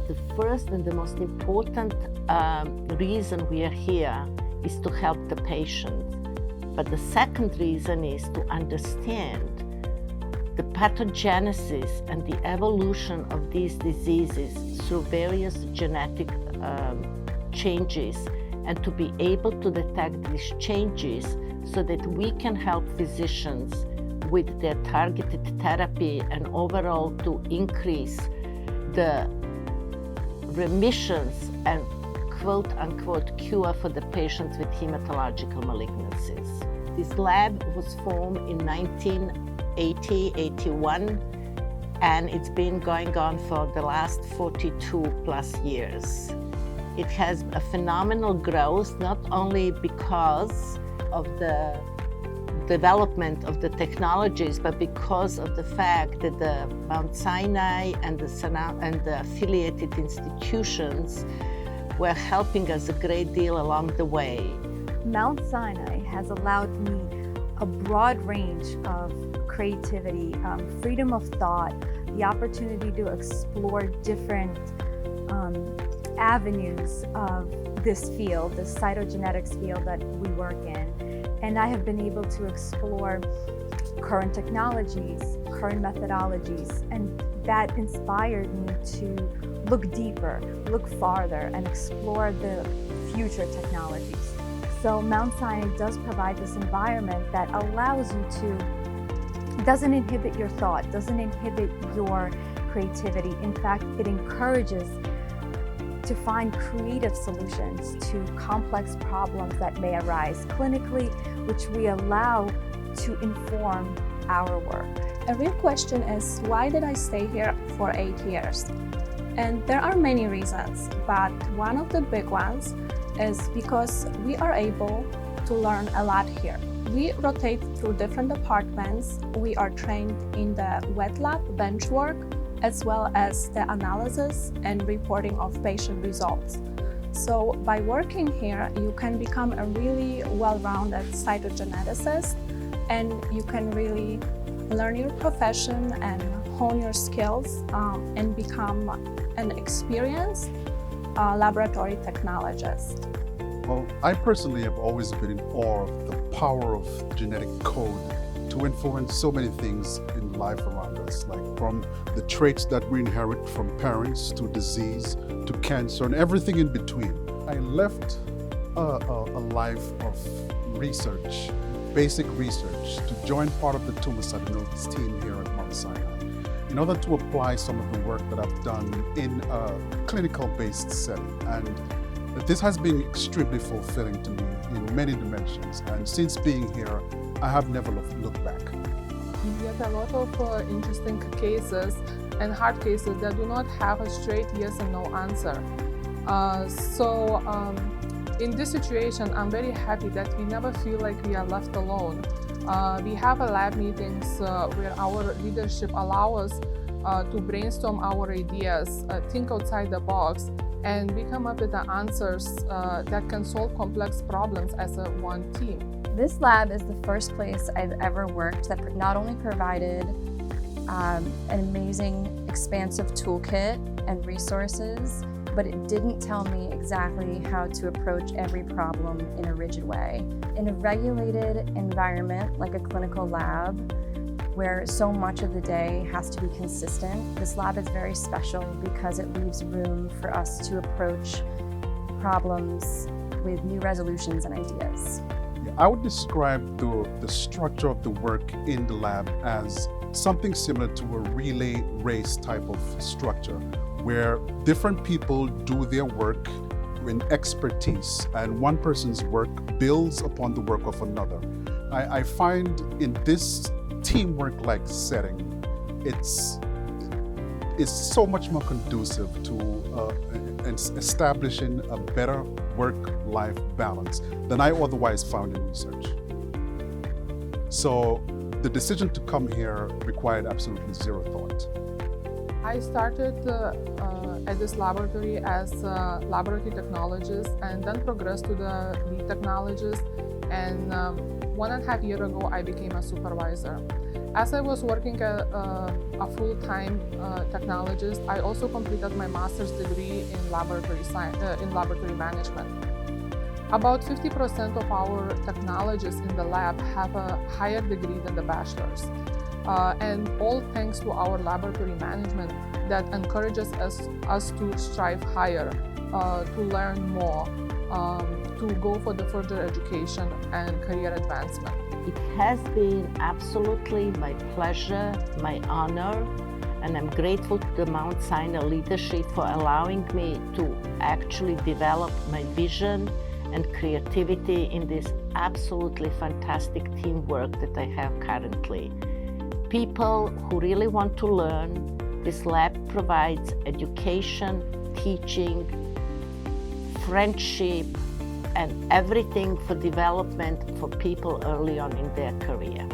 the first and the most important reason we are here is to help the patient. But the second reason is to understand the pathogenesis and the evolution of these diseases through various genetic changes, and to be able to detect these changes so that we can help physicians with their targeted therapy and overall to increase the remissions and quote-unquote cure for the patients with hematological malignancies. This lab was formed in 1980-81, and it's been going on for the last 42 plus years. It has a phenomenal growth, not only because of the development of the technologies, but because of the fact that the Mount Sinai and the affiliated institutions were helping us a great deal along the way. Mount Sinai has allowed me a broad range of creativity, freedom of thought, the opportunity to explore different avenues of this field, the cytogenetics field that we work in. And I have been able to explore current technologies, current methodologies, and that inspired me to look deeper, look farther, and explore the future technologies. So Mount Sinai does provide this environment that allows you to, doesn't inhibit your thought, doesn't inhibit your creativity. In fact, it encourages to find creative solutions to complex problems that may arise clinically, which we allow to inform our work. A real question is, why did I stay here for 8 years? And there are many reasons, but one of the big ones is because we are able to learn a lot here. We rotate through different departments. We are trained in the wet lab bench work, as well as the analysis and reporting of patient results. So by working here, you can become a really well-rounded cytogeneticist, and you can really learn your profession and hone your skills and become an experienced laboratory technologist. Well, I personally have always been in awe of the power of genetic code to influence so many things in life around us, like from the traits that we inherit from parents to disease to cancer and everything in between. I left a life of research, basic research, to join part of the tumor cytogenomics team here at Mount Sinai in order to apply some of the work that I've done in a clinical-based setting. And this has been extremely fulfilling to me in many dimensions. And since being here, I have never looked back. We get a lot of interesting cases and hard cases that do not have a straight yes and no answer. In this situation, I'm very happy that we never feel like we are left alone. We have lab meetings where our leadership allows us to brainstorm our ideas, think outside the box, and we come up with the answers that can solve complex problems as a one team. This lab is the first place I've ever worked that not only provided an amazing, expansive toolkit and resources, but it didn't tell me exactly how to approach every problem in a rigid way. In a regulated environment like a clinical lab, where so much of the day has to be consistent, this lab is very special because it leaves room for us to approach problems with new resolutions and ideas. I would describe the structure of the work in the lab as something similar to a relay race type of structure, where different people do their work in expertise, and one person's work builds upon the work of another. I find in this teamwork-like setting, it's so much more conducive to establishing a better work-life balance than I otherwise found in research. So the decision to come here required absolutely zero thought. I started at this laboratory as a laboratory technologist and then progressed to the lead technologist, and 1.5 years ago I became a supervisor. As I was working as a full-time technologist, I also completed my master's degree in laboratory management. About 50% of our technologists in the lab have a higher degree than the bachelor's. And all thanks to our laboratory management that encourages us to strive higher, to learn more, to go for the further education and career advancement. It has been absolutely my pleasure, my honor, and I'm grateful to the Mount Sinai leadership for allowing me to actually develop my vision and creativity in this absolutely fantastic teamwork that I have currently. People who really want to learn, this lab provides education, teaching, friendship, and everything for development for people early on in their career.